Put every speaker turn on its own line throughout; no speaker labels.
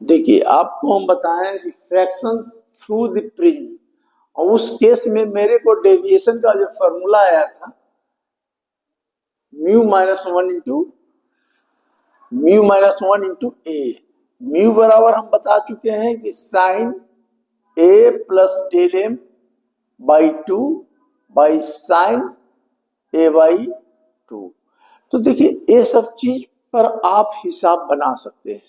देखिए, आपको हम बताएं रिफ्रैक्शन थ्रू द प्रिज्म, और उस केस में मेरे को डेविएशन का जो फॉर्मूला आया था म्यू ए। म्यू बराबर हम बता चुके हैं कि साइन ए प्लस डेल एम by 2 by sine A by 2। तो देखिए, ये सब चीज पर आप हिसाब बना सकते हैं,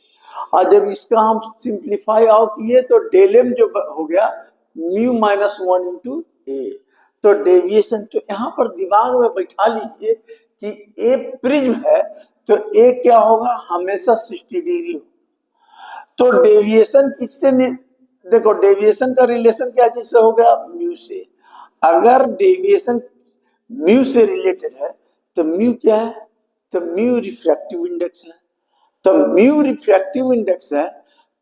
और जब इसका हम सिंप्लीफाई आउट किए तो डेल एम जो हो गया μ-1 × ए। तो डेविएशन, तो यहाँ पर दिमाग में बैठा लीजिए कि ए प्रिज्म है तो ए क्या होगा, हमेशा 60 डिग्री हो। तो डेविएशन किससे देखो, डेविएशन का रिलेशन क्या किससे हो गया, म्यू से। अगर डेविएशन म्यू से रिलेटेड है तो म्यू क्या है, तो म्यू रिफ्रैक्टिव इंडेक्स है। तो म्यू रिफ्रैक्टिव इंडेक्स है,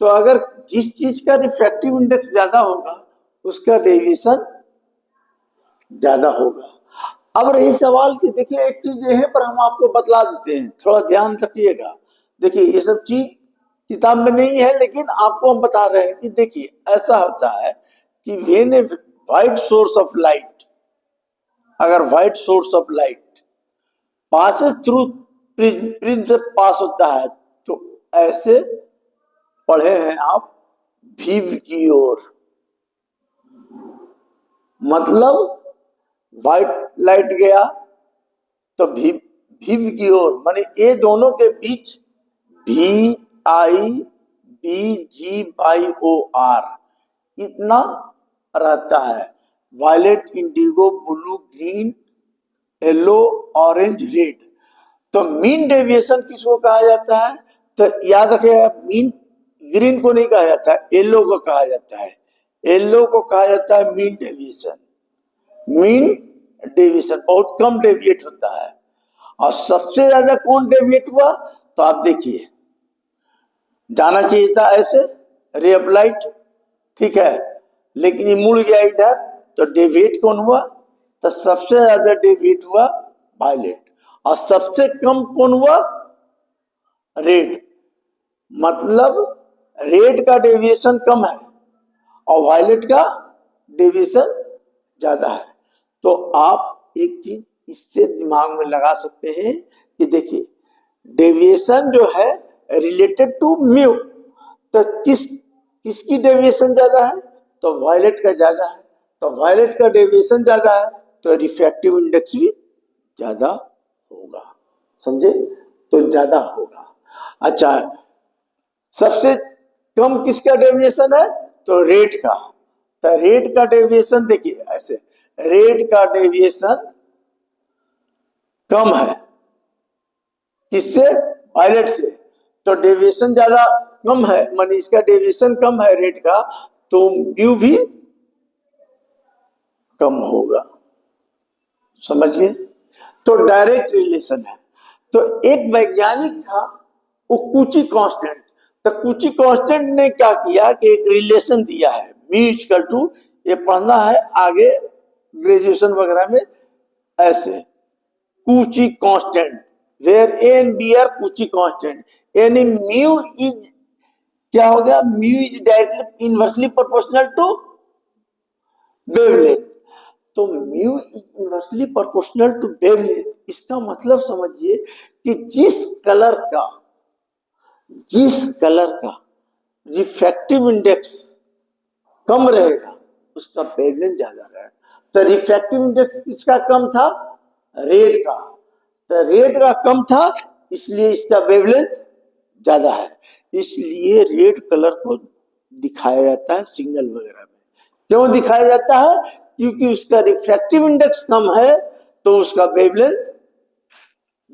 तो अगर जिस चीज का रिफ्रैक्टिव इंडेक्स ज्यादा होगा उसका डेविएशन ज्यादा होगा। अब रही सवाल कि देखिए, एक चीज ये है पर हम आपको बतला देते हैं, थोड़ा ध्यान रखिएगा। देखिए, ये सब चीज किताब में नहीं है, लेकिन आपको हम बता रहे हैं कि देखिए, ऐसा होता है कि when a white source of light, अगर white source of light passes through prism से पास होता है, तो ऐसे पढ़े हैं आप, विव की ओर, मतलब व्हाइट लाइट गया तो विव की ओर, माने ये दोनों के बीच VIBG/OR इतना रहता है। Violet, indigo, blue, green, yellow, orange, red. तो मीन डेविएशन किसको कहा जाता है, तो याद रखिएगा, मीन ग्रीन को नहीं कहा जाता है, येलो को कहा जाता है। येलो को कहा जाता है मीन डेविएशन। मीन डेविएशन बहुत कम डेविएट होता है, और सबसे ज्यादा कौन डेविएट हुआ, तो आप देखिए, जाना चाहिए था ऐसे रे ऑफ लाइट, ठीक है, लेकिन ये मुड़ गया इधर, तो डेविएट कौन हुआ, तो सबसे ज्यादा डेविएट हुआ वायलेट, और सबसे कम कौन हुआ, रेड। मतलब रेड का डेविएशन कम है और वायलेट का डेविएशन ज्यादा है। तो आप एक चीज इससे दिमाग में लगा सकते हैं कि देखिए, डेविएशन जो है रिलेटेड टू म्यू, तो किसकी डेविएशन ज्यादा है, तो वायलेट का ज्यादा है। तो वायलेट का डेविएशन ज्यादा है तो रिफ्रैक्टिव इंडेक्स भी ज्यादा होगा, समझे, तो ज्यादा होगा। अच्छा, सबसे कम किसका डेविएशन है, तो रेड का। तो रेड का डेविएशन देखिए ऐसे, रेड का डेविएशन कम है किससे, वायलेट से। तो डेविएशन ज्यादा कम है, माने इसका डेविएशन कम है रेड का, तो म्यू भी कम होगा, समझ गए। तो डायरेक्ट रिलेशन है। तो एक वैज्ञानिक था, वो कुची कांस्टेंट, तो कुची कांस्टेंट ने क्या किया कि एक रिलेशन दिया है μ=, ये पढ़ना है आगे ग्रेजुएशन वगैरह में, ऐसे Cauchy constant where A and B are Cauchy constant, यानी म्यू इज क्या हो गया, mu is directly inversely proportional to wavelength. तो mu is inversely proportional to wavelength, इसका मतलब समझिए कि जिस कलर का रिफ्रैक्टिव इंडेक्स कम रहेगा उसका वेवलेंथ ज्यादा रहेगा। तो रिफ्रैक्टिव इंडेक्स किसका कम था, रेड का। तो रेड का कम था, इसलिए इसका वेवलेंथ ज्यादा है, इसलिए रेड कलर को दिखाया जाता है सिग्नल वगैरह में। क्यों दिखाया जाता है, क्योंकि उसका रिफ्रैक्टिव इंडेक्स कम है तो उसका वेवलेंथ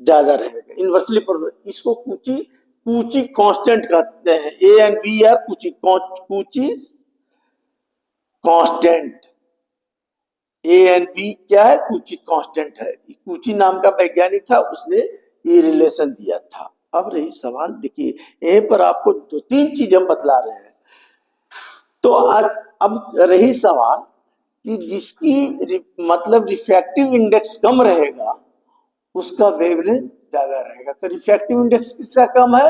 ज्यादा रहेगा, इनवर्सली प्रोपोर्शनल। इसको कुची कांस्टेंट कहते हैं, A and B are Cauchy constant, A and B क्या है, कुची कांस्टेंट है। कुची नाम का वैज्ञानिक था, उसने ये रिलेशन दिया था। अब रही सवाल, देखिए यहीं पर आपको 2-3 चीज हम बतला रहे हैं। तो अब रही सवाल कि जिसकी मतलब रिफ्रैक्टिव इंडेक्स कम रहेगा उसका वेवलेंथ ज्यादा रहेगा। तो रिफ्रैक्टिव इंडेक्स किसका कम है,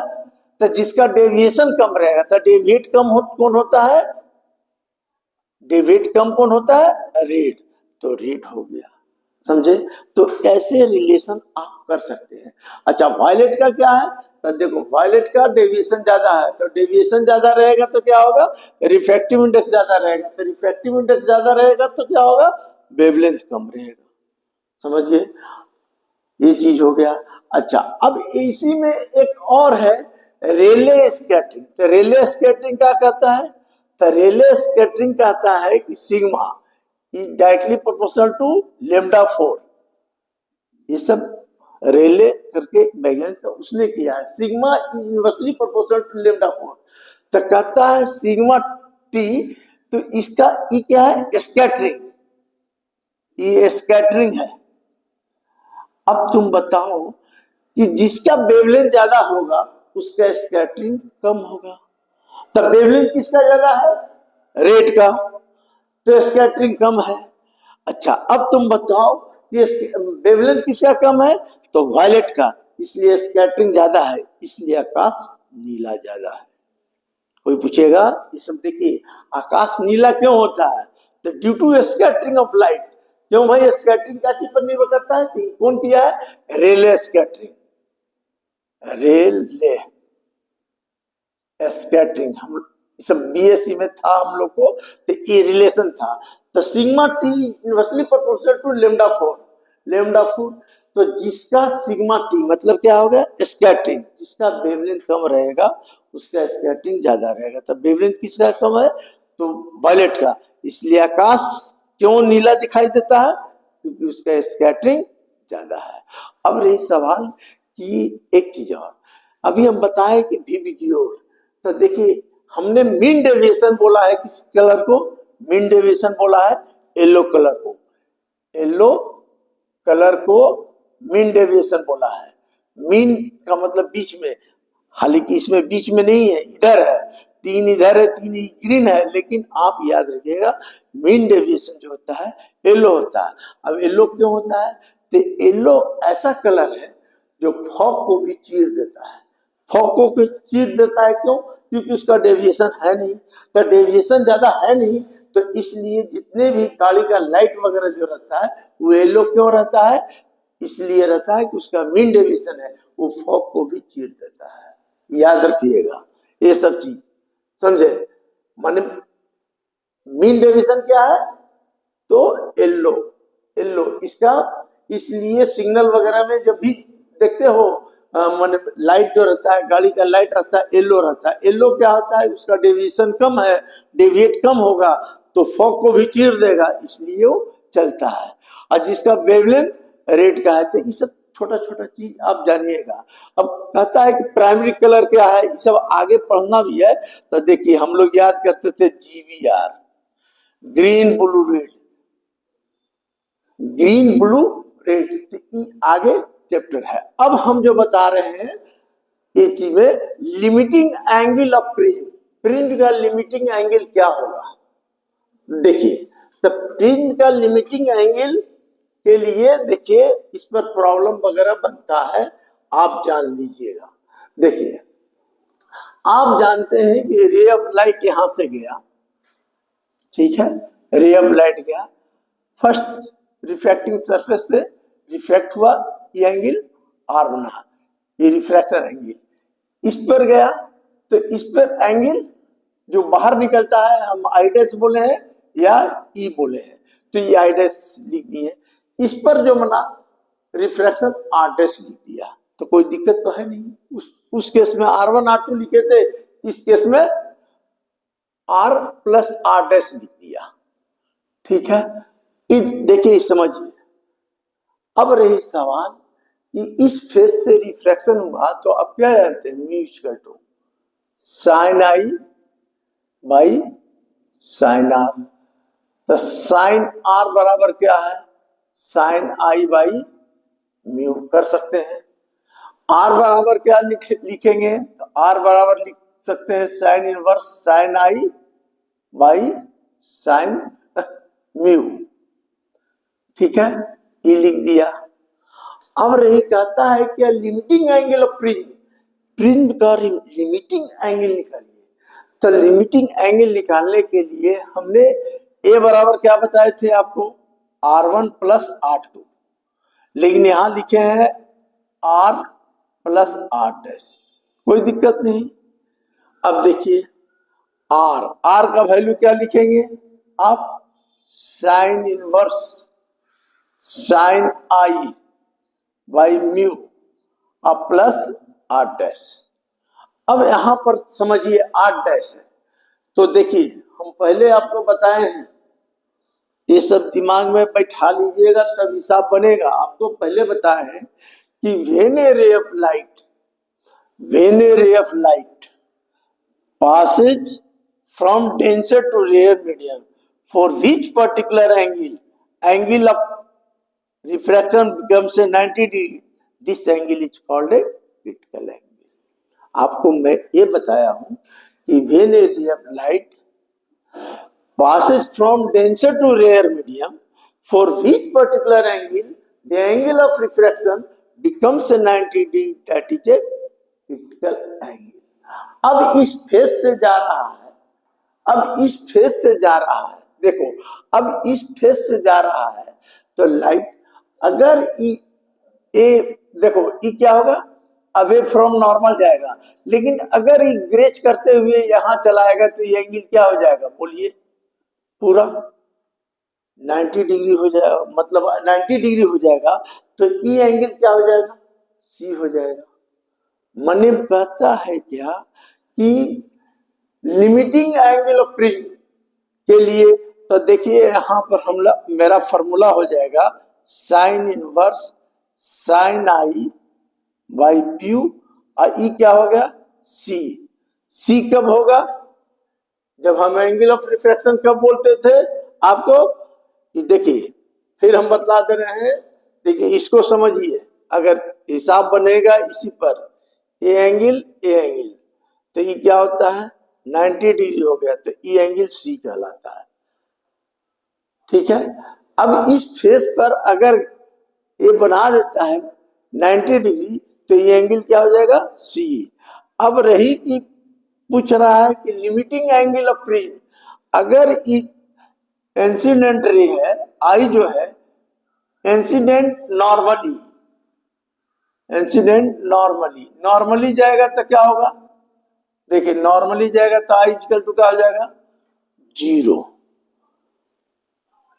तो जिसका डेविएशन कम रहेगा तो डेविएट कौन होता है? डेविएट कम कौन होता है? रेट। तो रेट हो गया, समझे? तो ऐसे रिलेशन आप कर सकते हैं। अच्छा, वायलेट का क्या है? तो देखो, वायलेट का डेविएशन ज्यादा है, तो डेविएशन ज्यादा रहेगा तो क्या होगा? रिफ्रैक्टिव इंडेक्स ज्यादा रहेगा, तो रिफ्रैक्टिव इंडेक्स ज्यादा रहेगा तो क्या होगा? वेवलेंथ कम रहेगा। समझिए, ये चीज हो गया। अच्छा, अब इसी में एक और है, रेले स्कैटरिंग। तो रेले स्कैटरिंग क्या कहता है? तो रेले स्कैटरिंग कहता है कि sigma is directly proportional to lambda 4। ये सब रेले करके वैज्ञानिक उसने किया है। Sigma is inversely proportional to lambda 4। तो कहता है सिग्मा टी, तो इसका ई क्या है? स्कैटरिंग। ये स्कैटरिंग है। अब तुम बताओ कि जिसका वेवलेंथ ज्यादा होगा उसका स्कैटरिंग कम होगा। तो वेवलेंथ किसका ज्यादा है? रेट का, तो स्कैटरिंग कम है। अच्छा, अब तुम बताओ कि वेवलेंथ किसका कम है? तो वायलेट का, इसलिए स्कैटरिंग ज्यादा है, इसलिए आकाश नीला ज्यादा है। कोई पूछेगा, ये सब देखिए, आकाश नीला क्यों होता है? तो due to scattering of light. क्यों भाई? स्कैटरिंग क्या चीज पर निर्भर करता है? कि कौन किया है? रेले स्कैटरिंग। रेले स्कैटरिंग हम सब बीएससी में था हम लोग को, तो ये रिलेशन था। तो sigma T inversely proportional to lambda 4। Lambda 4, तो जिसका सिग्मा टी मतलब क्या हो गया? स्कैटरिंग। जिसका वेवलेंथ कम रहेगा उसका स्कैटरिंग ज्यादा रहेगा। तो वेवलेंथ किसका कम है? तो वायलेट का, इसलिए आकाश क्यों नीला दिखाई देता है? क्योंकि उसका स्कैटरिंग ज्यादा है। अब रही सवाल कि एक चीज और, अभी हम बताएं कि वीबीक्यूआर। तो देखिए, हमने मीन डेविएशन बोला है किस कलर को? मीन डेविएशन बोला है येलो कलर को। येलो कलर को मीन डेविएशन बोला है। मीन का मतलब बीच में, हालांकि इसमें बीच में नहीं है, इधर है, 3 इधर है, 3 ग्रीन है, लेकिन आप याद रखिएगा मीन डेविएशन जो होता है येलो होता है। अब येलो क्यों होता है? तो येलो ऐसा कलर है जो फॉग को भी चीर देता है। फॉग को भी चीर देता है, क्यों? क्योंकि उसका डेविएशन है नहीं। तो डेविएशन ज्यादा है नहीं, तो इसलिए जितने भी गाड़ी का लाइट वगैरह जो रहता है वो येलो क्यों रहता है? इसलिए रहता है कि उसका मीन डेविएशन है, वो फॉग को भी चीर देता है। याद रखिएगा ये सब चीज, समझे? माने मीन डेविएशन क्या है? तो येलो, येलो इसका, इसलिए सिग्नल वगैरह में जब भी देखते हो, माने लाइट जो रहता है, गाड़ी का लाइट रहता है, येलो रहता है। येलो क्या होता है? उसका डेविएशन कम है, डेविएट कम होगा तो फॉग को भी चीर देगा, इसलिए वो चलता है। और जिसका वेवलेंथ रेड का है, तो ये सब छोटा छोटा चीज आप जानिएगा। अब कहता है कि प्राइमरी कलर क्या है, ये सब आगे पढ़ना भी है। तो देखिए, हम लोग याद करते थे GVR, green blue red, green blue red, तो ये आगे चैप्टर है। अब हम जो बता रहे हैं ये चीज में, limiting angle of print. Print का लिमिटिंग एंगल क्या होगा? देखिए, तो प्रिंट का लिमिटिंग एंगल के लिए देखिए, इस पर प्रॉब्लम वगैरह बनता है, आप जान लीजिएगा। देखिए, आप जानते हैं कि रे ऑफ लाइट यहां से गया, ठीक है, रे ऑफ लाइट गया, फर्स्ट रिफ्रैक्टिंग सरफेस से रिफ्रैक्ट हुआ, ये एंगल आर बना, ये रिफ्रैक्शन एंगल। इस पर गया तो इस पर एंगल जो बाहर निकलता है हम आई डैश बोले हैं या ई बोले हैं, तो ये आई डैश लिख दिए। इस पर जो बना रिफ्रैक्शन आर डैश लिख दिया, तो कोई दिक्कत तो है नहीं। उस केस में R1 R2 लिखे थे, इस केस में R प्लस आर डैश लिख दिया, ठीक है। देखिए, समझिए, अब रही सवाल कि इस फेस से रिफ्रैक्शन हुआ, तो अब क्या जानते हैं? Mu equal to sine i by sine r. तो साइन आर बराबर क्या है? साइन आई बाई म्यू कर सकते हैं। आर बराबर क्या लिखेंगे? तो आर बराबर लिख सकते हैं sign inverse sign i by sign mu, ठीक है, ये लिख दिया। अब रही कहता है कि limiting angle of print, prism का लिमिटिंग एंगल निकालिए। तो लिमिटिंग एंगल निकालने के लिए हमने ए बराबर क्या बताए थे आपको, R1 प्लस R2, लेकिन यहां लिखे हैं R प्लस R डैश, कोई दिक्कत नहीं। अब देखिए R का वैल्यू क्या लिखेंगे आप, sign inverse sign i by mu अब प्लस R डैश। अब यहां पर समझिए R डैश है, तो देखिए हम पहले आपको बताए हैं, ये सब दिमाग में बैठा लीजिएगा तब हिसाब बनेगा। आपको पहले बताए हैं कि when a ray of light passes from denser to rare medium for which particular angle of refraction becomes a 90 degree, this angle is called a critical angle। आपको मैं ये बताया हूं कि when a ray of light passes from denser to rare medium for which particular angle the angle of refraction becomes a 90 degree, that is a critical angle। अब इस phase से जा रहा है, अब इस फेज से जा रहा है, देखो अब इस फेज से जा रहा है तो लाइट अगर ये देखो ये क्या होगा, अवे फ्रॉम नॉर्मल जाएगा, लेकिन अगर ये ग्रेच करते हुए यहां चलाएगा तो ये एंगल क्या हो जाएगा, बोलिए, पूरा 90 डिग्री हो जाएगा, मतलब 90 डिग्री हो जाएगा। तो ये एंगल क्या हो जाएगा, सी हो जाएगा। मने कहता है क्या कि लिमिटिंग एंगल ऑफ प्रिज्म के लिए, तो देखिए यहां पर मेरा फॉर्मूला हो जाएगा sine inverse sign i by mu, और ई क्या हो गया, सी। सी कब होगा, जब हम एंगल ऑफ रिफ्रैक्शन कब बोलते थे आपको, कि देखिए फिर हम बतला दे रहे हैं, देखिए इसको समझिए, अगर हिसाब बनेगा इसी पर, ए एंगल तो ये क्या होता है 90 डिग्री हो गया, तो ये एंगल सी कहलाता है, ठीक है। अब इस फेस पर अगर ये बना देता है 90 डिग्री तो ये एंगल क्या हो जाएगा, सी। अब रही कि पूछ रहा है कि लिमिटिंग एंगल ऑफ प्रिज्म, अगर इंसिडेंट रे है आई जो है इंसिडेंट नॉर्मली जाएगा तो क्या होगा, देखिए नॉर्मली जाएगा तो आई इक्वल टू क्या हो जाएगा, 0।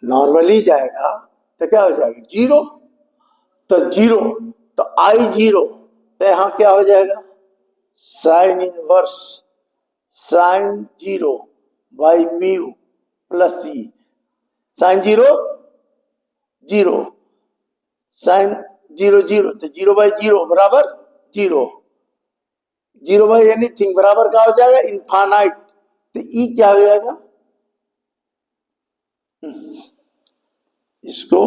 नॉर्मली जाएगा तो क्या हो जाएगा, 0। तो 0 तो आई 0, तो यहां क्या हो जाएगा, sine inverse sine 0 by mu plus c. Sine 0 0 sine 0 0, तो 0 बाई 0 बराबर 0, 0 बाई एनीथिंग बराबर क्या हो जाएगा, इनफाइनाइट। तो ई क्या हो जाएगा, इसको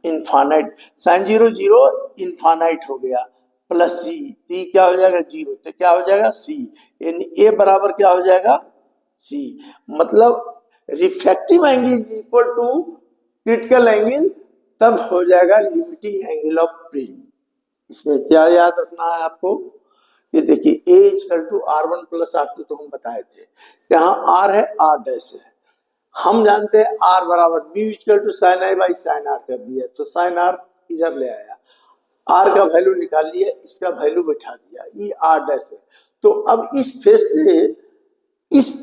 इनफाइनाइट, साइन 0 0 इनफाइनाइट हो गया, प्लस सी, टी क्या हो जाएगा 0, तो क्या हो जाएगा सी, यानी ए बराबर क्या हो जाएगा सी। मतलब refractive angle is equal to critical angle तब हो जाएगा लिमिटिंग एंगल ऑफ प्रिज्म। इसमें क्या याद रखना है आपको, ये देखिए ए equal to R1 plus R2 तो हम बताए थे, यहाँ R है R डैश है, हम जानते हैं R बराबर mu equal to sine i by sine r कर दिया, तो साइन आर इधर ले आया, R का वैल्यू निकाल लिया, इसका वैल्यू बैठा दिया, ये R डैश है। तो अब इस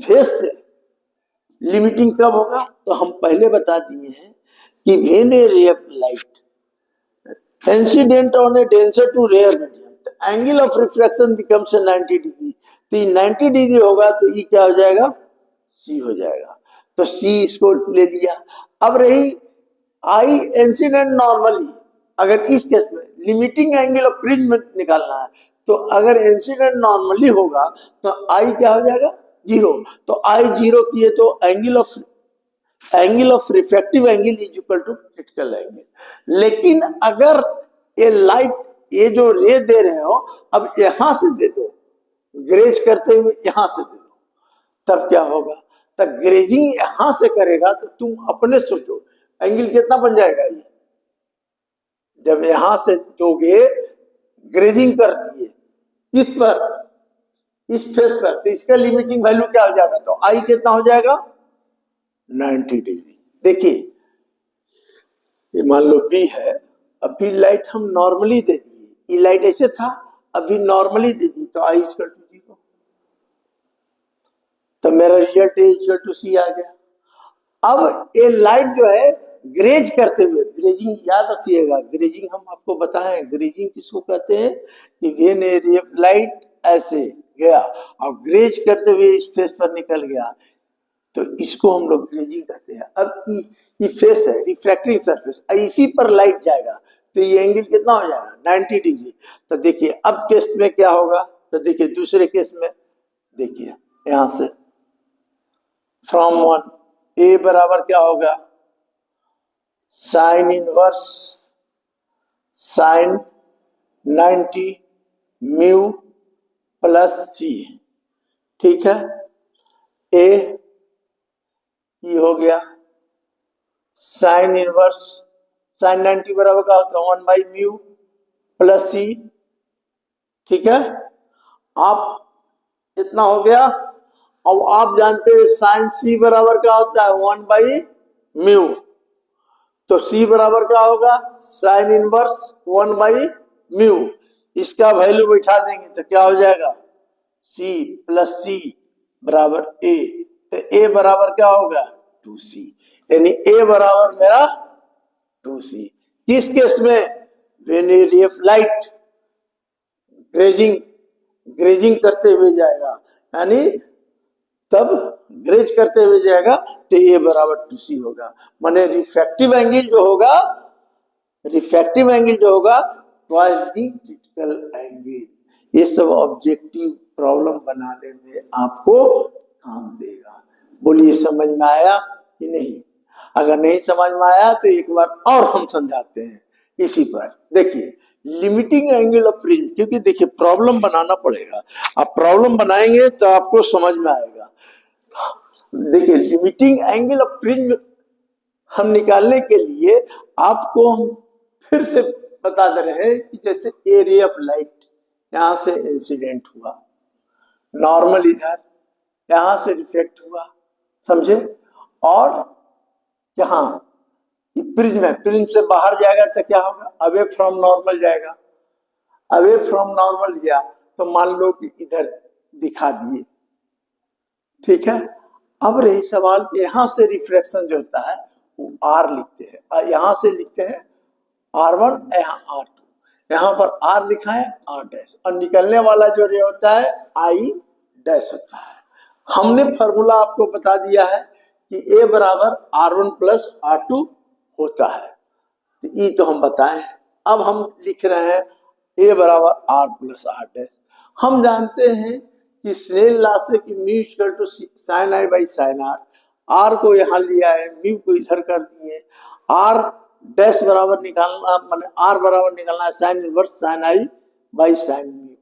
फेस से लिमिटिंग कब होगा, तो हम पहले बता दिए हैं कि when a ray of light incident on a denser to rarer medium angle of refraction becomes 90 degree, तो ये 90 डिग्री होगा तो ये क्या हो जाएगा, सी हो जाएगा। तो सी इसको ले लिया। अब रही आई इंसिडेंट नॉर्मली, अगर इस केस में लिमिटिंग एंगल ऑफ प्रिज्म निकालना है, तो अगर इंसिडेंट नॉर्मली होगा तो आई क्या हो जाएगा 0, तो आई 0 किए तो angle of refractive angle is equal to critical angle. लेकिन अगर ये लाइट ये जो रे दे रहे हो अब यहां से दे दो, ग्रेज करते हुए यहां से दे दो, तब क्या होगा, तब ग्रेजिंग यहां से करेगा तो तुम अपने सोचो एंगल कितना बन जाएगा, ये जब यहां से दोगे ग्रेजिंग कर दिए इस पर इस फेस पर, तो इसका लिमिटिंग वैल्यू क्या हो जाएगा, तो आई कितना हो जाएगा 90 डिग्री। देखिए ये मान लो बी है, अभी लाइट हम नॉर्मली दे दिए, ये लाइट ऐसे था, अभी नॉर्मली दे दी, तो आई इक्वल टू 0, तो मेरा रिजल्ट ए इक्वल टू सी आ गया। अब ये लाइट जो है ग्रेज करते हुए, ग्रेजिंग याद रखिएगा, ग्रेजिंग हम आपको बताएं, ग्रेजिंग किसको कहते हैं कि when a ray of light ऐसे गया और ग्रेज करते हुए इस फेस पर निकल गया, तो इसको हम लोग ग्रेजिंग कहते हैं। अब ये फेस है रिफ्रैक्टिंग सरफेस, इसी पर लाइट जाएगा, तो ये एंगल कितना हो जाएगा 90 डिग्री। तो देखिए अब केस में क्या होगा, तो देखिए दूसरे केस में, देखिए यहां से फ्रॉम वन, ए बराबर क्या होगा sine inverse sine 90 mu plus C, ठीक है। ए ये हो गया साइन इनवर्स साइन 90 बराबर क्या होता है 1 बाई म्यू प्लस सी, ठीक है। आप इतना हो गया। अब आप जानते हैं साइन सी बराबर क्या होता है 1 बाई म्यू, तो सी बराबर क्या होगा साइन इनवर्स 1 बाई म्यू, इसका वैल्यू बैठा देंगे तो क्या हो जाएगा सी प्लस सी बराबर ए, तो ए बराबर क्या होगा 2c, यानी ए बराबर मेरा 2c। किस केस में, when a ray of light grazing करते हुए जाएगा, यानी तब ग्रेज करते हुए जाएगा, तो ए बराबर 2c होगा। माने रिफ्रैक्टिव एंगल जो होगा ट्वाइस द क्रिटिकल एंगल। ये सब ऑब्जेक्टिव प्रॉब्लम बनाने में आपको काम देगा। बोलिए समझ में आया कि नहीं? अगर नहीं समझ में आया तो एक बार और हम समझाते हैं इसी पर। देखिए लिमिटिंग एंगल ऑफ प्रिज्म, क्योंकि देखिए प्रॉब्लम बनाना पड़ेगा, आप प्रॉब्लम बनाएंगे तो आपको समझ में आएगा। देखिए लिमिटिंग एंगल ऑफ प्रिज्म हम निकालने के लिए आपको हम फिर से बता दे रहे हैं कि जैसे ए रे ऑफ लाइट यहां से इंसिडेंट हुआ, नॉर्मल इधर यहां से रिफ्लेक्ट हुआ, समझे, और यहां प्रिज्म है, प्रिज्म से बाहर जाएगा तो क्या होगा अवे फ्रॉम नॉर्मल जाएगा, अवे फ्रॉम नॉर्मल गया तो मान लो कि इधर दिखा दिए, ठीक है। अब रही सवाल कि यहां से रिफ्लेक्शन जो होता है वो आर लिखते हैं, यहां से लिखते हैं R1, यहाँ R2, यहाँ पर R लिखा है R डैश, और निकलने वाला जो रे होता है I डैश होता है। हमने फॉर्मूला आपको बता दिया है कि A बराबर R1 प्लस R2 होता है, तो ये तो हम बताएं। अब हम लिख रहे हैं A बराबर R प्लस R डैश। हम जानते हैं कि स्नेल लॉ से कि mu equal to sine i by sine r, r को यहाँ लिया है, म्यू को इधर कर दिए, आर डैश बराबर निकालना, माने आर बराबर निकालना है sign inverse sign i by sign mu,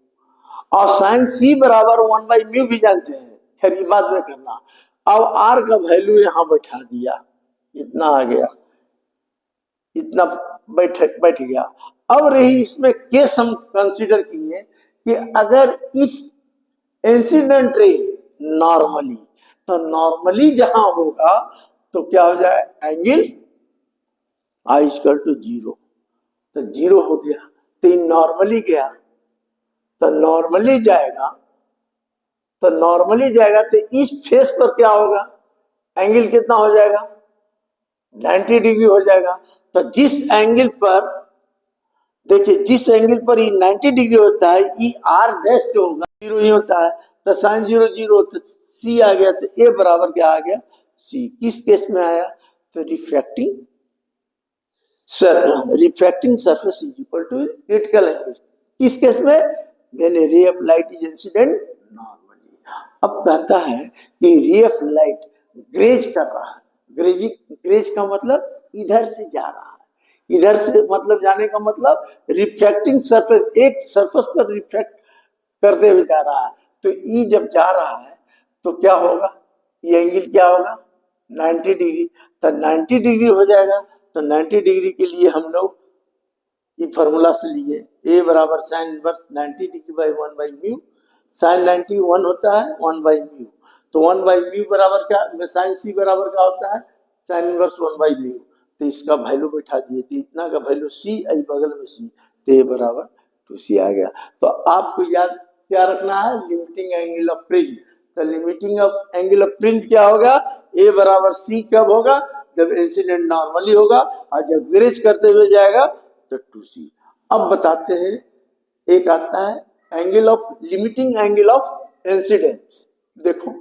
और साइन सी बराबर 1 बाई म्यू भी जानते हैं, खैर ये बाद में करना। अब आर का वैल्यू यहाँ बैठा दिया, इतना आ गया, इतना बैठ गया। अब रही इसमें केस हम कंसीडर किए कि अगर इफ इंसिडेंट रे नॉर्मली, तो नॉर्मली जहां होगा तो क्या हो जाए एंगल आई इक्वल टू 0, तो 0 हो गया, तो इन नॉर्मली गया, तो नॉर्मली जाएगा, तो इस फेस पर क्या होगा एंगल कितना हो जाएगा 90 डिग्री हो जाएगा। तो जिस एंगल पर देखिए, जिस एंगल पर ये 90 डिग्री होता है, ये आर डैश जो होगा 0 ही होता है, तो साइन 0 0, तो सी आ गया, तो ए बराबर क्या आ गया सी। किस केस में आया, तो refracting surface is equal to critical angle. किस केस में, when a ray of light is incident normally. अब कहता है कि रे ऑफ लाइट ग्रेज कर रहा है, ग्रेज का मतलब इधर से जा रहा है, इधर से मतलब जाने का मतलब रिफ्रैक्टिंग सरफेस, एक सरफेस पर रिफ्रैक्ट करते हुए जा रहा है, तो ई जब जा रहा है तो क्या होगा, ये एंगल क्या होगा 90 डिग्री, तो 90 डिग्री हो जाएगा। तो 90 डिग्री के लिए हम लोग ये फॉर्मूला से लिए, ए बराबर sine inverse 90 degree by 1 by mu sign 90 1 होता है 1/μ। तो 1/μ बराबर क्या, साइन सी बराबर क्या होता है, साइन इनवर्स 1/μ। तो इसका वैल्यू बैठा दिए, तो इतना का वैल्यू सी, बगल में सी, तो ये बराबर 2c आ गया। तो आपको याद क्या रखना है, लिमिटिंग एंगल ऑफ फ्रिंज। तो limiting of angle of fringe क्या होगा, ए बराबर सी कब होगा, जब इंसिडेंट नॉर्मली होगा, और जब ग्रेज करते हुए जाएगा तो 2c। अब बताते हैं, एक आता है angle of, limiting angle of incidence. देखो